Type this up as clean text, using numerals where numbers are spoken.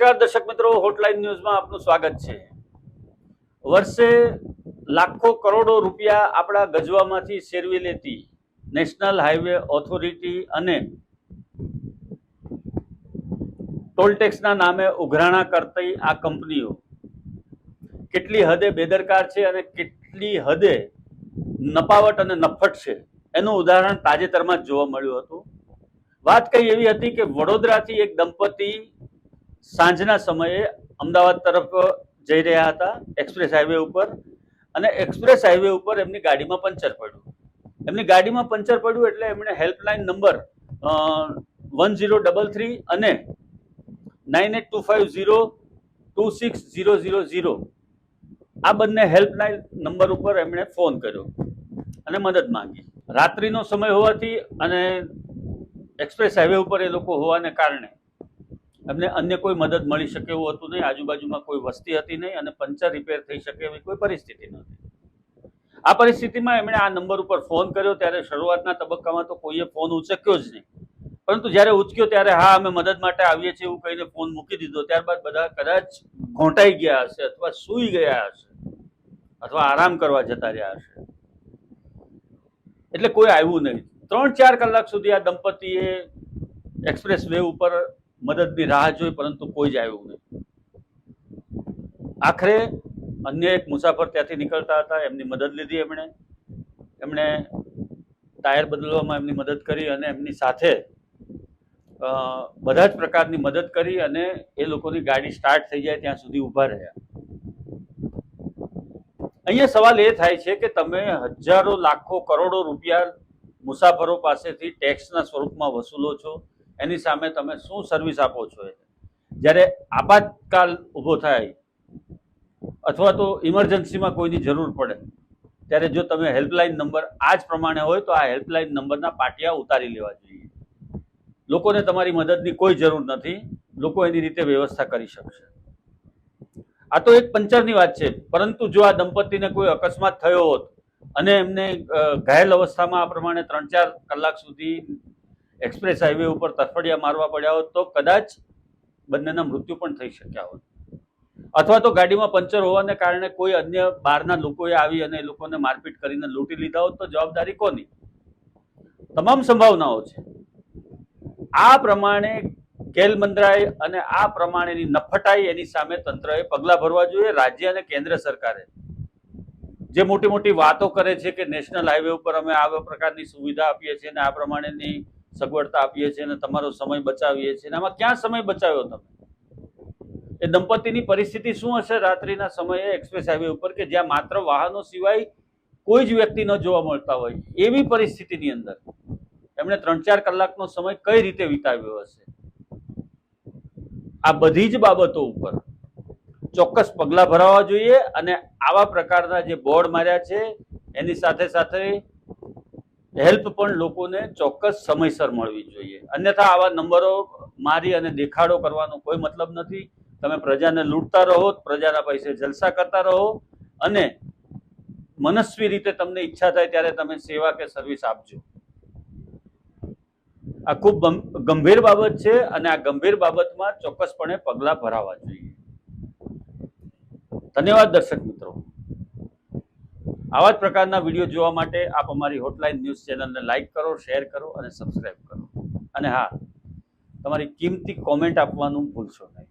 નમસ્કાર દર્શક મિત્રો, હોટલાઇન ન્યૂઝમાં આપનું સ્વાગત છે। વર્ષે લાખો કરોડો રૂપિયા આપણા ગજવામાંથી શેરવી લેતી નેશનલ હાઈવે ઓથોરિટી અને ટોલ ટેક્સના નામે ઉઘરાણા કરતી આ કંપનીઓ કેટલી હદે બેદરકાર છે અને કેટલી હદે નપાવટ અને નફટ છે એનું ઉદાહરણ તાજેતરમાં જ જોવા મળ્યું હતું। વાત કઈ એવી હતી કે વડોદરાથી એક દંપતી સાંજના સમયે અમદાવાદ તરફ જઈ રહ્યા હતા એક્સપ્રેસ હાઈવે ઉપર, અને એક્સપ્રેસ હાઈવે ઉપર એમની ગાડીમાં પંચર પડ્યું। એમની ગાડીમાં પંચર પડ્યું એટલે એમણે હેલ્પલાઇન નંબર 1033 અને 9825026000 આ બંને હેલ્પલાઇન નંબર ઉપર એમણે ફોન કર્યો અને મદદ માંગી। રાત્રિનો સમય હોવાથી અને એક્સપ્રેસ હાઈવે ઉપર એ લોકો હોવાને કારણે એમને અન્ય કોઈ મદદ મળી શકે એવું હતું નહીં। આજુબાજુમાં કોઈ વસ્તી હતી નહીં અને પંચર રિપેર થઈ શકે એવી કોઈ પરિસ્થિતિ નહોતી। આ પરિસ્થિતિમાં એમણે આ નંબર ઉપર ફોન કર્યો ત્યારે શરૂઆતના તબક્કામાં તો કોઈએ ફોન ઉચક્યો જ નહીં, પરંતુ જ્યારે ઉચક્યો ત્યારે હા અમે મદદ માટે આવીએ છીએ એવું કહીને ફોન મૂકી દીધો। ત્યારબાદ બધા કદાચ ઘોંટાઈ ગયા હશે અથવા સૂઈ ગયા હશે અથવા આરામ કરવા જતા રહ્યા હશે, એટલે કોઈ આવ્યું નહીં। 3-4 કલાક સુધી આ દંપતીએ એક્સપ્રેસ વે ઉપર મદદની રાહ જોઈ, પરંતુ કોઈ જ આવ્યું નહીં। આખરે અન્ય એક મુસાફર ત્યાંથી નીકળતા હતા, એમની મદદ લીધી એમણે ટાયર બદલવામાં એમની મદદ કરી અને એમની સાથે બધા જ પ્રકારની મદદ કરી અને એ લોકોની ગાડી સ્ટાર્ટ થઈ જાય ત્યાં સુધી ઊભા રહ્યા। અહીંયા સવાલ એ થાય છે કે તમે હજારો લાખો કરોડો રૂપિયા મુસાફરો પાસેથી ટેક્સના સ્વરૂપમાં વસૂલો છો, એની સામે તમે શું સર્વિસ આપો છો? જ્યારે આપાતકાલ ઊભો થાય અથવા તો ઇમરજન્સીમાં કોઈની જરૂર પડે ત્યારે જો તમે હેલ્પલાઇન નંબર આ જ પ્રમાણે હોય તો આ હેલ્પલાઇન નંબરના પાટિયા ઉતારી લેવા જોઈએ। લોકોને તમારી મદદની કોઈ જરૂર નથી, લોકો એની રીતે વ્યવસ્થા કરી શકશે। આ તો એક પંચરની વાત છે, પરંતુ જો આ દંપતીને કોઈ અકસ્માત થયો હોત અને એમને ઘાયલ અવસ્થામાં આ પ્રમાણે 3-4 કલાક સુધી એક્સપ્રેસ હાઈવે ઉપર તરફડિયા મારવા પડ્યા હોત તો કદાચ બંનેના મૃત્યુ પણ થઈ શક્યા હોત, અથવા તો ગાડીમાં પંચર હોવાને કારણે કોઈ અન્ય બહારના લોકોએ આવી અને એ લોકોને મારપીટ કરીને લૂંટી લીધા હોત તો જવાબદારી કોની? તમામ સંભાવનાઓ છે। આ પ્રમાણે ગેરમંદરાઈ અને આ પ્રમાણેની નફટાઈ એની સામે તંત્રએ પગલાં ભરવા જોઈએ। રાજ્ય અને કેન્દ્ર સરકારે જે મોટી મોટી વાતો કરે છે કે નેશનલ હાઈવે ઉપર અમે આવા પ્રકારની સુવિધા આપીએ છીએ અને આ પ્રમાણેની સગવડતા આપીએ છીએ અને તમારો સમય બચાવીએ છીએ, આમાં ક્યાં સમય બચાવ્યો તમે? એ દંપતીની પરિસ્થિતિ શું હશે રાત્રિના સમયે એક્સપ્રેસ હાઈવે ઉપર કે જ્યાં માત્ર વાહનો સિવાય કોઈ જ વ્યક્તિ ન જોવા મળતા હોય, એવી પરિસ્થિતિની અંદર એમણે 3-4 કલાકનો સમય કઈ રીતે વિતાવ્યો હશે? આ બધી જ બાબતો ઉપર ચોક્કસ પગલાં ભરાવા જોઈએ અને આવા પ્રકારના જે બોર્ડ માર્યા છે એની સાથે સાથે હેલ્પ પણ લોકોને ચોક્કસ સમયસર મળવી જોઈએ। અન્યથા આવા નંબરો મારી અને દેખાડો કરવાનો કોઈ મતલબ નથી। તમે પ્રજાને લૂંટતા રહો, પ્રજાના પૈસે જલસા કરતા રહો અને મનસ્વી રીતે તમને ઈચ્છા થાય ત્યારે તમે સેવા કે સર્વિસ આપજો। આ ખૂબ ગંભીર બાબત છે અને આ ગંભીર બાબતમાં ચોક્કસપણે પગલાં ભરાવા જોઈએ। ધન્યવાદ દર્શક મિત્રો। આવા જ પ્રકારના વિડીયો જોવા માટે આપ અમારી હોટલાઇન ન્યૂઝ ચેનલને લાઇક કરો, શેર કરો અને સબસ્ક્રાઇબ કરો, અને હા, તમારી કિંમતી કોમેન્ટ આપવાનું ભૂલશો નહીં।